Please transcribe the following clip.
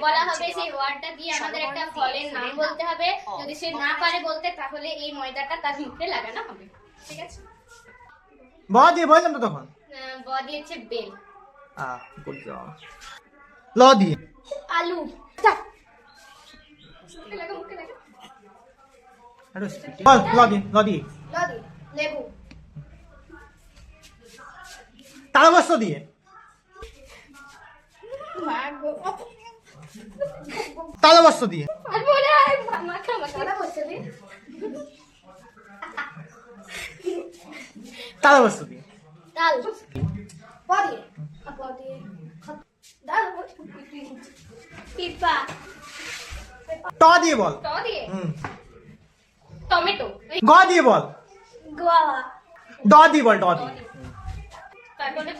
বলা হবে সেই ওয়ার্ডটা দিয়ে আমাদের একটা ফলের নাম বলতে হবে। যদি সে না পারে বলতে তাহলে এই ময়দাটা তার মুখে লাগানো হবে। ঠিক আছে? ব দিয়ে বললাম তো তখন। ব দিয়েছে বেল। Good job. ল দিয়ে আলু। মুখে লাগা। বল ল দিয়ে ল দিয়ে লেবু। তালবস্ত দিয়ে তালবস্ত দিয়ে আর বলে মাখা বসে দিয়ে তালবস্ত দিয়ে ডাল। প দিয়ে ডাল। পিপা। ট দিয়ে বল। ট দিয়ে টমেটো। গ দিয়ে বল। গোয়া। ড দিয়ে বল ড দিয়ে তারপরে